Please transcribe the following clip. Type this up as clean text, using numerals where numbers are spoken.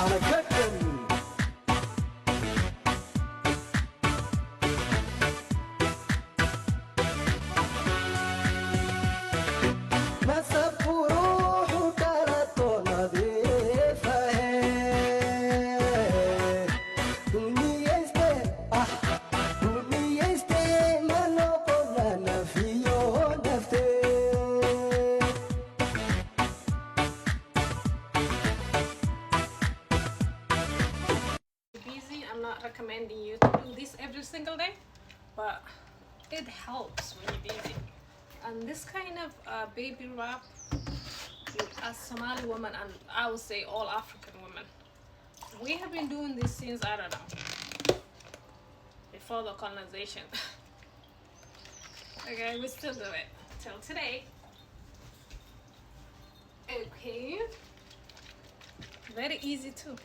on a good one. نسب وروح وكانت نظيفة دنيا يستاهل دنيا يستاهل ما نقول لنا فيه نفتي Busy, I'm not recommending you to do this every single day, but it helps when you're busy. And this kind of baby wrap, as Somali women, and I would say all African women, we have been doing this since, I don't know, before the colonization. Okay, we still do it till today. Okay, very easy too.